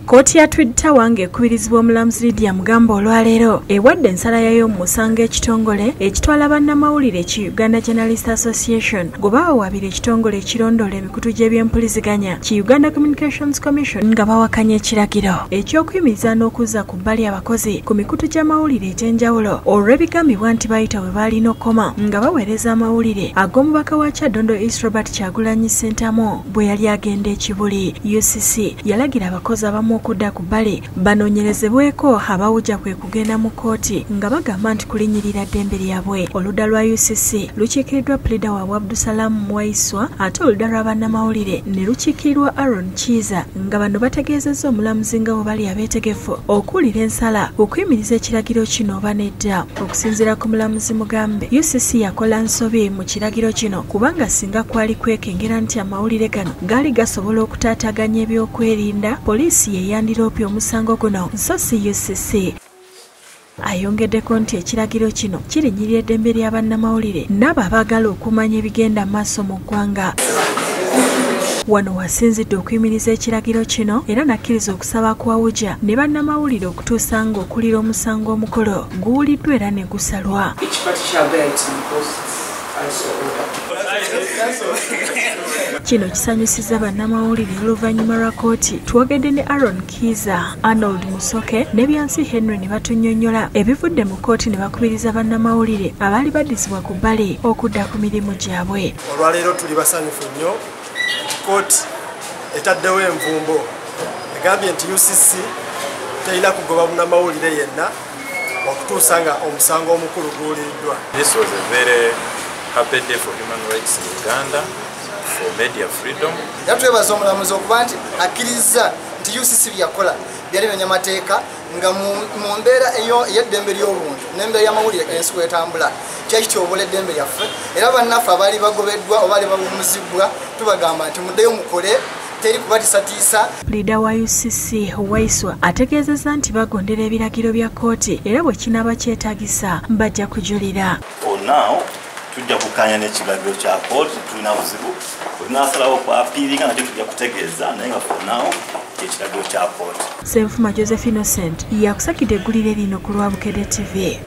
Kkooti ya Twitter wange ekubirizibwa Omulamuzi Lydia Mugamba olwaleero ewadde ensala yayo mu musango ekitongole ekitwala bannamawulire ki Uganda Journalist Association gwe baawabira ekitongole ekirondoola emikutu gy'ebyempuliziganya ki Uganda Communications Commission nga bawakanya ekiragiro eky'okuyimiriza n'okuzza ku bbali abakozi ku mikutu gy'amawulire egy'enjawulo olw'ebigambibwa nti bayita we baalina okoma nga baweereza amawulire ag'omubaka wa Kyaddondo East Robert Kyagulanyi Ssentamu bwe yali agenda ekibuli. UCC yalagira abakozi abamu okudda ku bbali banoonyerezebweko abawujja kwe kugenda mu kkooti nga bagamba nti kulinnyirira ddembe lyabwe. Oludda lwa UCC lukiikiriddwa Pleader waabwe Abdusalaam Waiswa ate oludda lwa bannamawulire ne lukiikirirwa Aaron Kiiza nga bano bategeezezza omulamuzi nga bwe bali abeetegefu okuwulira ensala okuyimiriza ekiragiro kino oba nedda. Okusinziira ku mulamuzi Mugambe, UCC yakola nsobi mu kiragiro kino kubanga singa kwali kwekengera nti amawulire gano gaali gasobola okutaataganya ebyokwerinda, poliisi ye yandiroopye omusango guno so si UCC. Ayongeddeko nti ekiragiro kino kirinnyirira eddembe lya bannamawulire n'abo abaagala okumanya ebigenda maaso mu ggwanga. Wano wasinzidde okuyimiriza ekiragiro kino era nakkiriza okusaba kwawuja ne bannamawulire okutuusa nga okulira omusango omukolo guwuliddwa era ne gusalwa. Kino kisanyusizza bannamawulire oluvannyuma lwa kkooti. Twogedde ne Aaron Kiiza, Arnold Musoke ne Byansi Henry ne batunnyonnyola ebivudde mu kkooti ne bakubiriza bannamawulire abaali baddizibwa ku bbali okudda ku mirimu gyabwe. Olwaleero tuli basanyufu nnyo. Kkooti etaddewo envumbo egambye nti UCC terina kugoba munnamawulire yenna okutuusa nga omusango omukulu guwuliddwa. This was a very happy day for human rights in Uganda, for media freedom. Yatwebaza omulamuzi okuba nti akkiriza nti UCC byakola byali banyamateeka nga mu mbeera ey'eddembe ly'obuntu n'embeera y'amawulire ensi kwetambula kyaki kyobola eddembe lyaffe era bannaffe abaali bagobeddwa oba baali bawummuzibwa tubagamba nti muddeyo mukole teri kubatisatiisa. Pleader wa UCC Waiswa ategeezezza nti bagondera ebiragiro bya kkooti era bwe kinaaba kyetaagisa bajja kujulira. Tujja kukanya n'ekiragiro kya kkooti tulina buzibu tunasalawo kwapiiringa nakyo tujja kutegeeza naye nga fonawo ekiragiro kya kkooti. Ssenfuma Joseph Innocent yakusakidde eggulire lino ku lwa Bukedde TV.